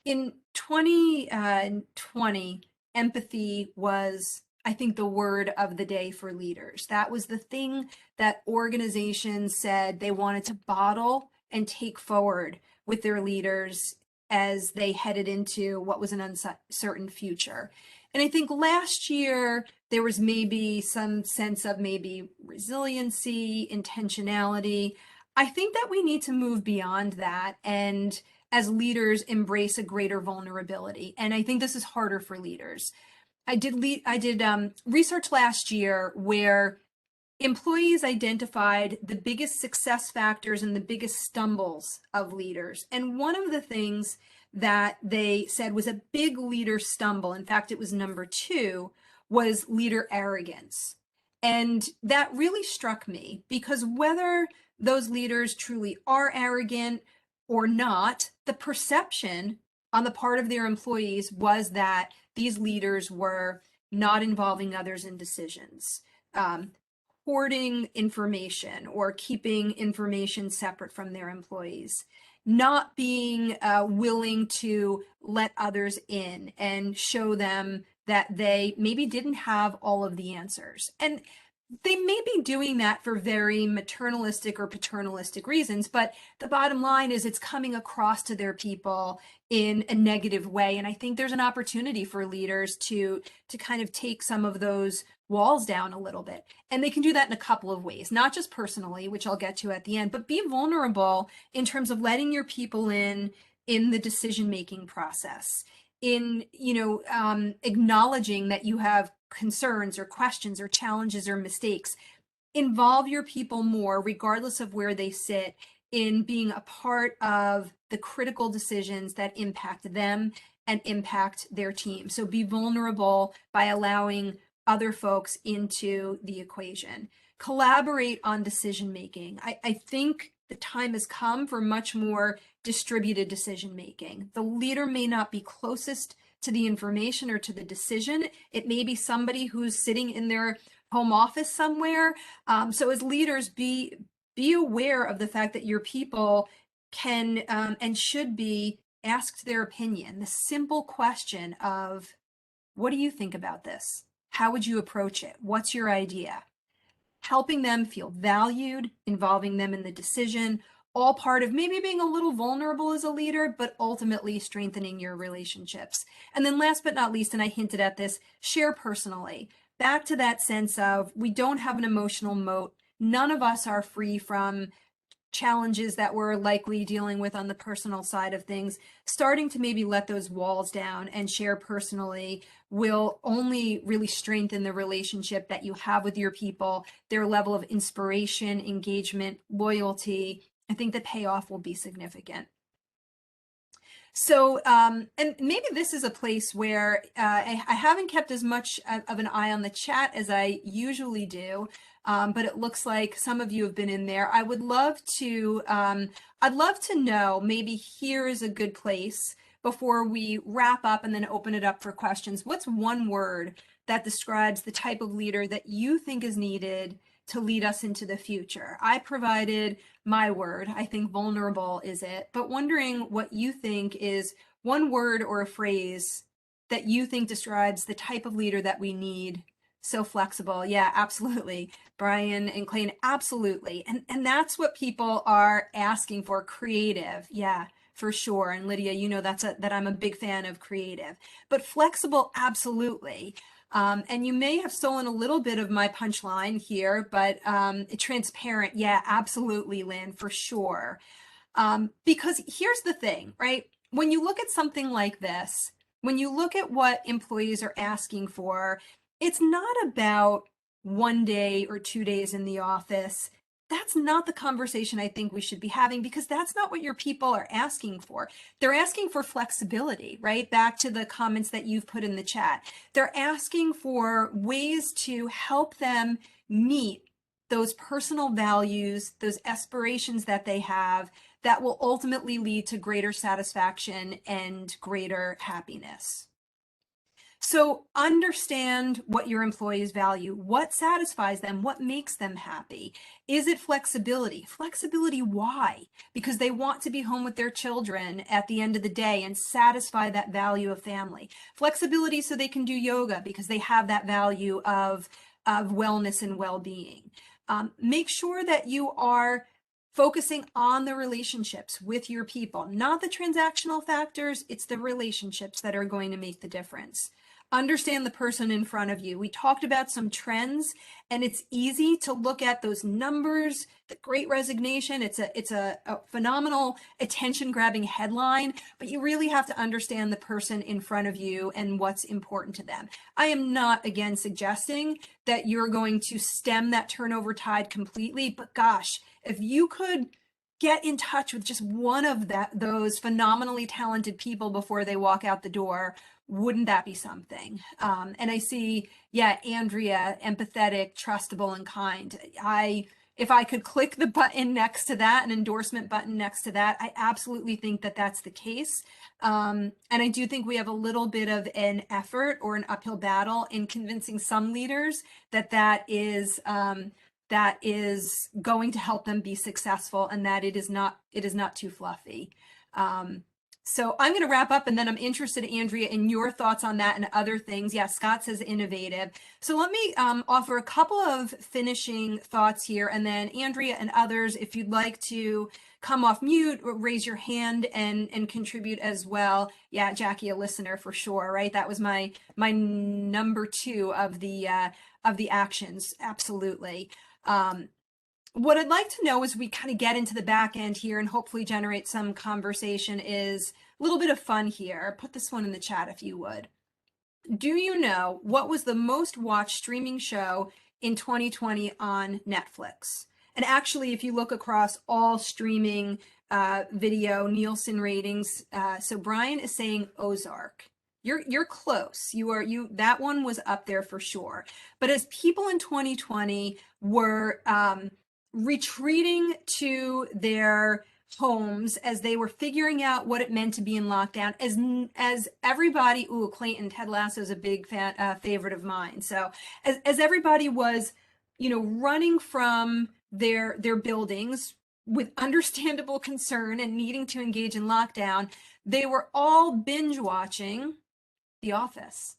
S1: In 2020, empathy was, I think, the word of the day for leaders. That was the thing that organizations said they wanted to bottle and take forward with their leaders as they headed into what was an uncertain future. And I think last year there was maybe some sense of maybe resiliency, intentionality. I think that we need to move beyond that and as leaders embrace a greater vulnerability. And I think this is harder for leaders. I did research last year where employees identified the biggest success factors and the biggest stumbles of leaders. And one of the things that they said was a big leader stumble, in fact, it was number 2, was leader arrogance. And that really struck me because whether those leaders truly are arrogant or not, the perception on the part of their employees was that these leaders were not involving others in decisions, hoarding information or keeping information separate from their employees, not being willing to let others in and show them that they maybe didn't have all of the answers. And they may be doing that for very maternalistic or paternalistic reasons, but the bottom line is it's coming across to their people in a negative way. And I think there's an opportunity for leaders to kind of take some of those walls down a little bit. And they can do that in a couple of ways, not just personally, which I'll get to at the end, but be vulnerable in terms of letting your people in the decision-making process, in acknowledging that you have concerns or questions or challenges or mistakes. Involve your people more, regardless of where they sit, in being a part of the critical decisions that impact them and impact their team. So be vulnerable by allowing other folks into the equation. Collaborate on decision making. I think the time has come for much more distributed decision making. The leader may not be closest to the information or to the decision. It may be somebody who's sitting in their home office somewhere. So as leaders, be aware of the fact that your people can and should be asked their opinion. The simple question of, what do you think about this? How would you approach it? What's your idea? Helping them feel valued, involving them in the decision, all part of maybe being a little vulnerable as a leader, but ultimately strengthening your relationships. And then last but not least, and I hinted at this, share personally. Back to that sense of we don't have an emotional moat. None of us are free from challenges that we're likely dealing with on the personal side of things. Starting to maybe let those walls down and share personally will only really strengthen the relationship that you have with your people, their level of inspiration, engagement, loyalty. I think the payoff will be significant. So, and maybe this is a place where I haven't kept as much of an eye on the chat as I usually do, but it looks like some of you have been in there. I'd love to know, maybe here is a good place before we wrap up and then open it up for questions. What's one word that describes the type of leader that you think is needed to lead us into the future? I provided my word. I think vulnerable is it, but wondering what you think is one word or a phrase that you think describes the type of leader that we need. So flexible. Yeah, absolutely. Brian and Clayton, absolutely. And that's what people are asking for. Creative. Yeah, for sure. And Lydia, that I'm a big fan of creative, but flexible. Absolutely. And you may have stolen a little bit of my punchline here, but transparent. Yeah, absolutely, Lynn, for sure. Because here's the thing, right? When you look at something like this, when you look at what employees are asking for, it's not about 1 day or 2 days in the office. That's not the conversation I think we should be having, because that's not what your people are asking for. They're asking for flexibility, right? Back to the comments that you've put in the chat. They're asking for ways to help them meet those personal values, those aspirations that they have that will ultimately lead to greater satisfaction and greater happiness. So understand what your employees value, what satisfies them, what makes them happy. Is it flexibility? Flexibility, why? Because they want to be home with their children at the end of the day and satisfy that value of family. Flexibility so they can do yoga because they have that value of wellness and well-being. Make sure that you are focusing on the relationships with your people, not the transactional factors. It's the relationships that are going to make the difference. Understand the person in front of you. We talked about some trends, and it's easy to look at those numbers, the Great Resignation. It's a phenomenal attention-grabbing headline, but you really have to understand the person in front of you and what's important to them. I am not, again, suggesting that you're going to stem that turnover tide completely, but gosh, if you could get in touch with just one of those phenomenally talented people before they walk out the door, wouldn't that be something? And I see, yeah, Andrea, empathetic, trustable, and kind. If I could click the button next to that, an endorsement button next to that, I absolutely think that that's the case. And I do think we have a little bit of an effort or an uphill battle in convincing some leaders that that is going to help them be successful, and that it is not too fluffy. So I'm going to wrap up, and then I'm interested, Andrea, in your thoughts on that and other things. Yeah, Scott says innovative. So let me offer a couple of finishing thoughts here, and then Andrea and others, if you'd like to come off mute or raise your hand and contribute as well. Yeah, Jackie, a listener for sure, right? That was my number 2 of the actions. Absolutely. What I'd like to know as we kind of get into the back end here and hopefully generate some conversation is a little bit of fun here. Put this one in the chat if you would. Do you know what was the most watched streaming show in 2020 on Netflix? And actually, if you look across all streaming video Nielsen ratings, so Brian is saying Ozark. You're close. That one was up there for sure. But as people in 2020 were retreating to their homes, as they were figuring out what it meant to be in lockdown, as everybody, Clayton, Ted Lasso is a big favorite of mine. So as everybody was, running from their buildings with understandable concern and needing to engage in lockdown, they were all binge watching The Office.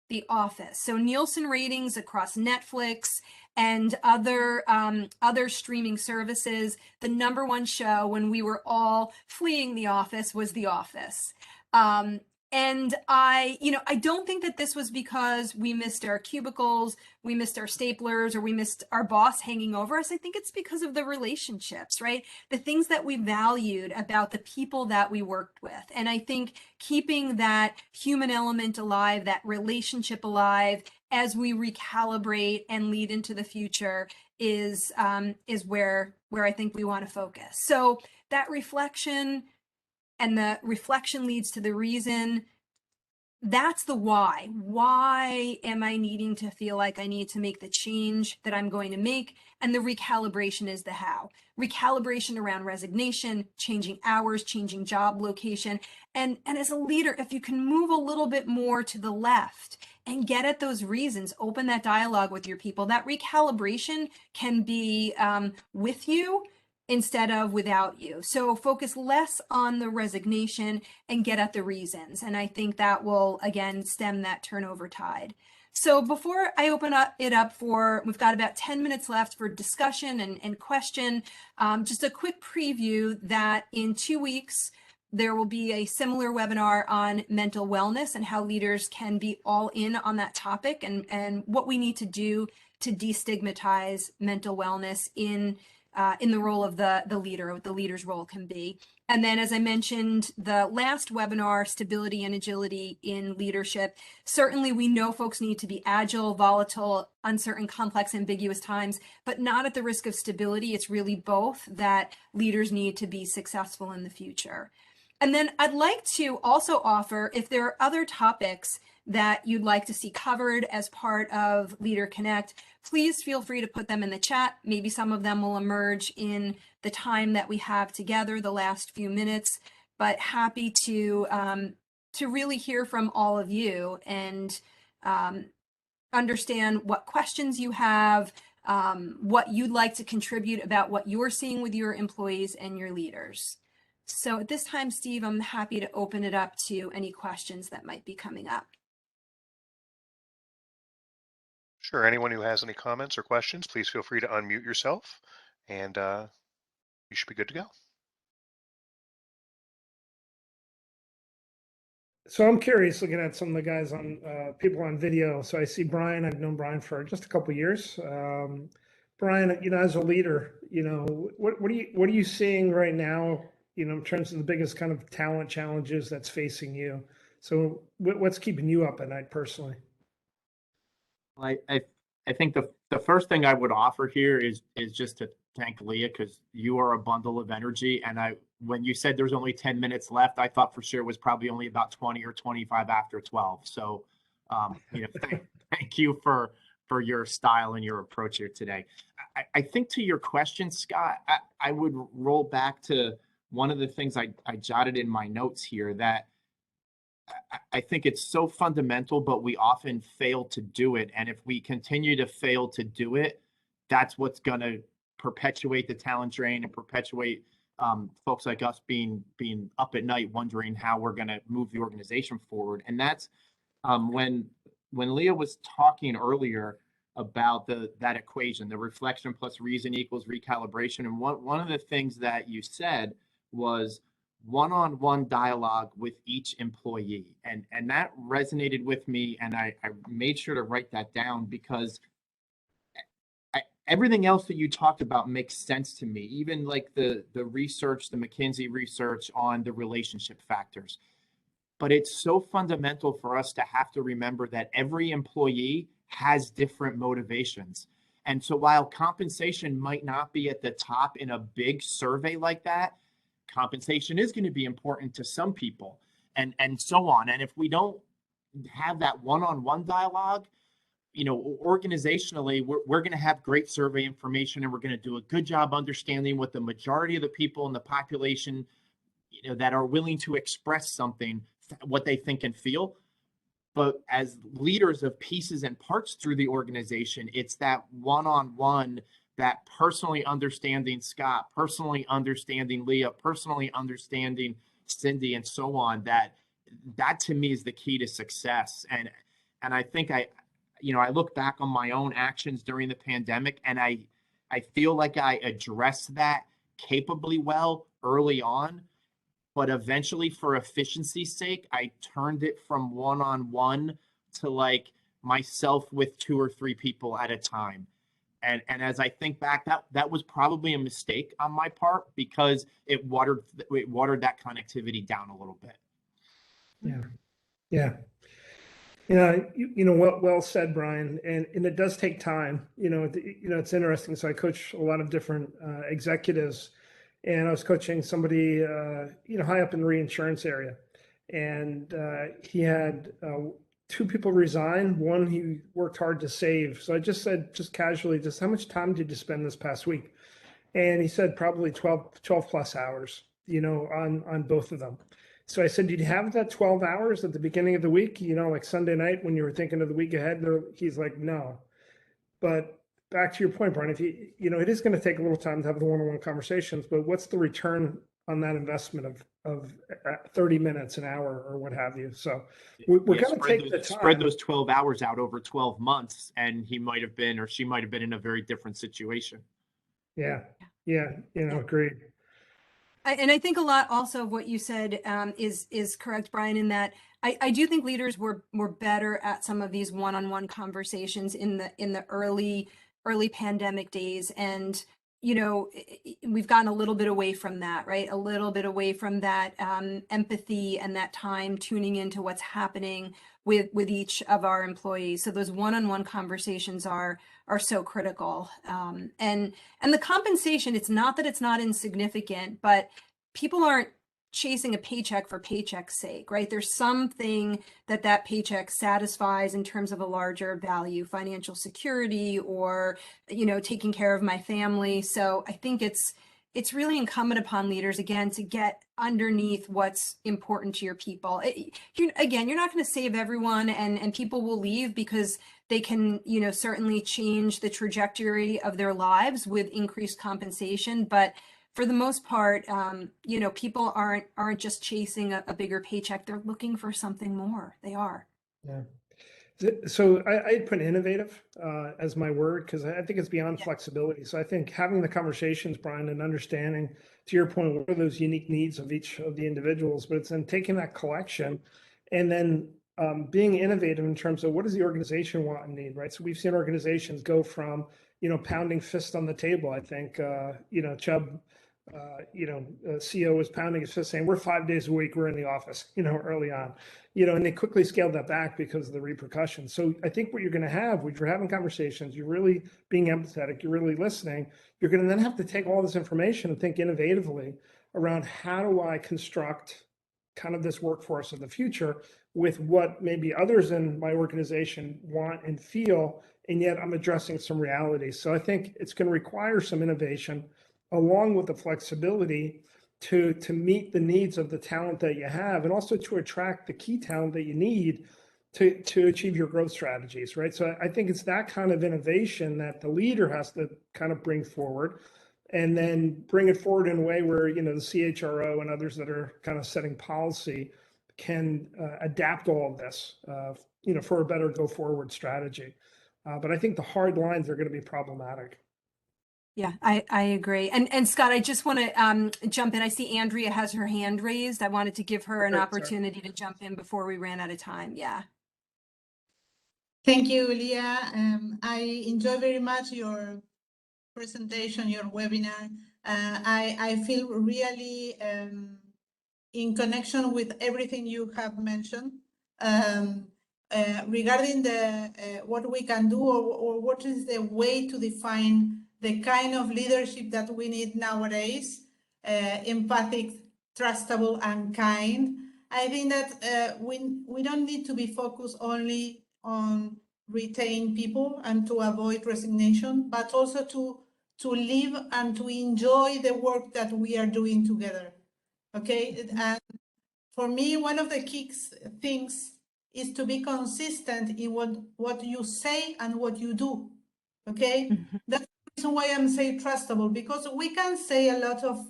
S1: The Office. So Nielsen ratings across Netflix and other streaming services, the number 1 show when we were all fleeing the office was The Office. And I don't think that this was because we missed our cubicles, we missed our staplers, or we missed our boss hanging over us. I think it's because of the relationships, right? The things that we valued about the people that we worked with. And I think keeping that human element alive, that relationship alive, as we recalibrate and lead into the future is where I think we want to focus. So that reflection, and the reflection leads to the reason. That's the why. Why am I needing to feel like I need to make the change that I'm going to make? And the recalibration is the how. Recalibration around resignation, changing hours, changing job location. And as a leader, if you can move a little bit more to the left and get at those reasons, open that dialogue with your people, that recalibration can be with you instead of without you. So focus less on the resignation and get at the reasons. And I think that will, again, stem that turnover tide. So before I open it up for, we've got about 10 minutes left for discussion and question, just a quick preview that in 2 weeks, there will be a similar webinar on mental wellness and how leaders can be all in on that topic, and what we need to do to destigmatize mental wellness in the role of the leader, what the leader's role can be. And then, as I mentioned, the last webinar, stability and agility in leadership. Certainly, we know folks need to be agile, volatile, uncertain, complex, ambiguous times, but not at the risk of stability. It's really both that leaders need to be successful in the future. And then I'd like to also offer, if there are other topics that you'd like to see covered as part of Leader Connect, please feel free to put them in the chat. Maybe some of them will emerge in the time that we have together, the last few minutes, but happy to really hear from all of you and understand what questions you have, what you'd like to contribute about what you're seeing with your employees and your leaders. So at this time, Steve, I'm happy to open it up to any questions that might be coming up.
S2: Sure. Anyone who has any comments or questions, please feel free to unmute yourself, and you should be good to go.
S3: So I'm curious, looking at some of the guys on people on video. So I see Brian. I've known Brian for just a couple of years. Brian, as a leader, what are you seeing right now? In terms of the biggest kind of talent challenges that's facing you. So what's keeping you up at night personally?
S4: I think the first thing I would offer here is just to thank Leah, because you are a bundle of energy. And when you said there's only 10 minutes left, I thought for sure it was probably only about 20 or 25 after 12. So, thank you for your style and your approach here today. I think to your question, Scott, I would roll back to one of the things I jotted in my notes here, that I think it's so fundamental, but we often fail to do it. And if we continue to fail to do it, that's what's going to perpetuate the talent drain and perpetuate folks like us being up at night wondering how we're going to move the organization forward. And that's when Leah was talking earlier about that equation, the reflection plus reason equals recalibration. And one of the things that you said was one-on-one dialogue with each employee. And that resonated with me. And I made sure to write that down, because everything else that you talked about makes sense to me. Even like the research, the McKinsey research on the relationship factors. But it's so fundamental for us to have to remember that every employee has different motivations. And so while compensation might not be at the top in a big survey like that, compensation is going to be important to some people, and so on. And if we don't have that one-on-one dialogue, organizationally, we're going to have great survey information, and we're going to do a good job understanding what the majority of the people in the population, that are willing to express something, what they think and feel. But as leaders of pieces and parts through the organization, it's that one-on-one, that personally understanding Scott, personally understanding Leah, personally understanding Cindy, and so on, that to me is the key to success. And I think I look back on my own actions during the pandemic, and I feel like I addressed that capably well early on. But eventually, for efficiency's sake, I turned it from one-on-one to like myself with 2 or 3 people at a time. And as I think back, that was probably a mistake on my part, because it watered that connectivity down a little bit.
S3: Yeah. Well said, Brian. And it does take time. It's interesting. So I coach a lot of different executives, and I was coaching somebody, high up in the reinsurance area, and he had 2 people resign. One he worked hard to save. So I just said, just casually, how much time did you spend this past week? And he said probably 12 plus hours, on both of them. So I said, did you have that 12 hours at the beginning of the week, like Sunday night when you were thinking of the week ahead? He's like, no. But back to your point, Brian, if it is going to take a little time to have the one-on-one conversations, but what's the return on that investment of 30 minutes, an hour, or what have you? So we're going to take the time.
S4: Spread those 12 hours out over 12 months, and he might have been, or she might have been, in a very different situation.
S3: Yeah. Agreed.
S1: And I think a lot also of what you said is correct, Brian, in that I do think leaders were better at some of these one-on-one conversations in the early pandemic days. And, we've gotten a little bit away from that, right? A little bit away from that empathy and that time tuning into what's happening with each of our employees. So those one-on-one conversations are so critical. And the compensation, it's not that it's not insignificant, but people aren't chasing a paycheck for paycheck's sake, right? There's something that paycheck satisfies in terms of a larger value, financial security, or, taking care of my family. So I think it's really incumbent upon leaders, again, to get underneath what's important to your people. You're not going to save everyone, and people will leave because they can, certainly change the trajectory of their lives with increased compensation. But for the most part, people aren't just chasing a bigger paycheck. They're looking for something more. They are.
S3: Yeah. So I'd put innovative as my word, because I think it's beyond flexibility. So I think having the conversations, Brian, and understanding, to your point, what are those unique needs of each of the individuals, but it's then taking that collection and then being innovative in terms of what does the organization want and need, right? So we've seen organizations go from, pounding fist on the table. I think, Chubb, CEO was pounding his fist saying, we're 5 days a week, we're in the office, early on. And they quickly scaled that back because of the repercussions. So I think what you're going to have, when you're having conversations, you're really being empathetic, you're really listening, you're going to then have to take all this information and think innovatively around how do I construct kind of this workforce of the future with what maybe others in my organization want and feel, and yet I'm addressing some realities. So I think it's going to require some innovation along with the flexibility to meet the needs of the talent that you have, and also to attract the key talent that you need to achieve your growth strategies, right? So I think it's that kind of innovation that the leader has to kind of bring forward, and then bring it forward in a way where, the CHRO and others that are kind of setting policy can adapt all of this, for a better go forward strategy. But I think the hard lines are going to be problematic.
S1: Yeah, I agree. And Scott, I just want to jump in. I see Andrea has her hand raised. I wanted to give her an
S3: Great, sorry.
S1: opportunity to jump in before we ran out of time. Yeah.
S5: Thank you, Leah. I enjoy very much your presentation, your webinar. I feel really in connection with everything you have mentioned regarding what we can do, or what is the way to define the kind of leadership that we need nowadays, empathic, trustable, and kind. I think that we don't need to be focused only on retain people and to avoid resignation, but also to live and to enjoy the work that we are doing together. Okay, and for me, one of the key things is to be consistent in what you say and what you do. Okay, that's the reason why I'm saying trustable, because we can say a lot of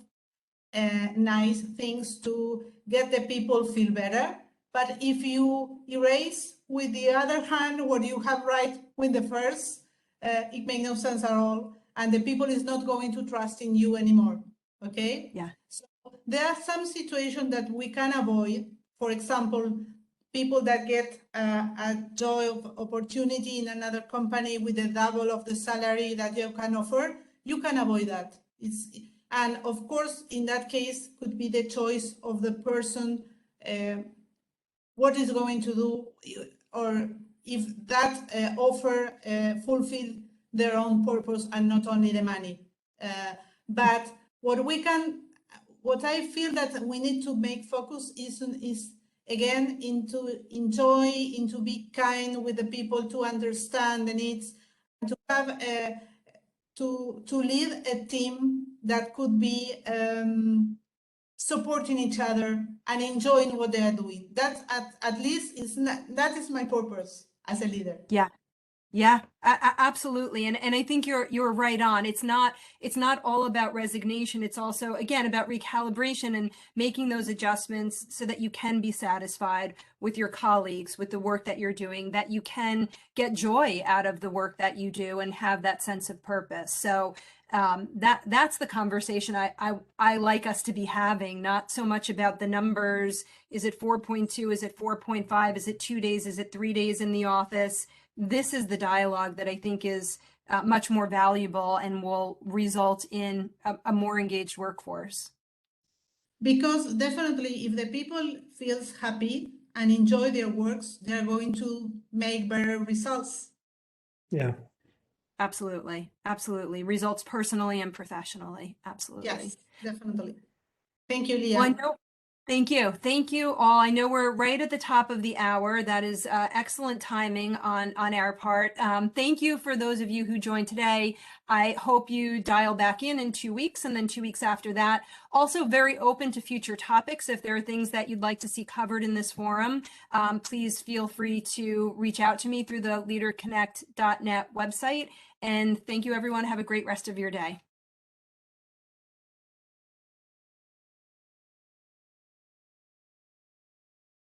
S5: nice things to get the people feel better, but if you erase with the other hand what you have right with the first, it makes no sense at all, and the people is not going to trust in you anymore. Okay.
S1: Yeah.
S5: So there are some situations that we can avoid. For example, people that get a job opportunity in another company with a double of the salary that you can offer, you can avoid that. And of course, in that case, could be the choice of the person, what is going to do, or if that offer fulfill their own purpose and not only the money. But what I feel that we need to make focus is again into enjoy, into be kind with the people, to understand the needs, and to have to lead a team that could be supporting each other and enjoying what they are doing. That at least that is my purpose as a leader.
S1: Yeah. Yeah, absolutely. And I think you're right on. It's not all about resignation. It's also, again, about recalibration and making those adjustments so that you can be satisfied with your colleagues, with the work that you're doing, that you can get joy out of the work that you do and have that sense of purpose. So that's the conversation I like us to be having, not so much about the numbers. Is it 4.2? Is it 4.5? Is it 2 days? Is it 3 days in the office? This is the dialogue that I think is much more valuable and will result in a more engaged workforce.
S5: Because definitely, if the people feels happy and enjoy their works, they're going to make better results.
S3: Yeah.
S1: Absolutely. Absolutely. Results personally and professionally. Absolutely.
S5: Yes, definitely. Thank you, Leah.
S1: Well, Thank you. Thank you all. I know we're right at the top of the hour. That is excellent timing on our part. Thank you for those of you who joined today. I hope you dial back in 2 weeks and then 2 weeks after that. Also very open to future topics. If there are things that you'd like to see covered in this forum, please feel free to reach out to me through the leaderconnect.net website. And thank you, everyone. Have a great rest of your day.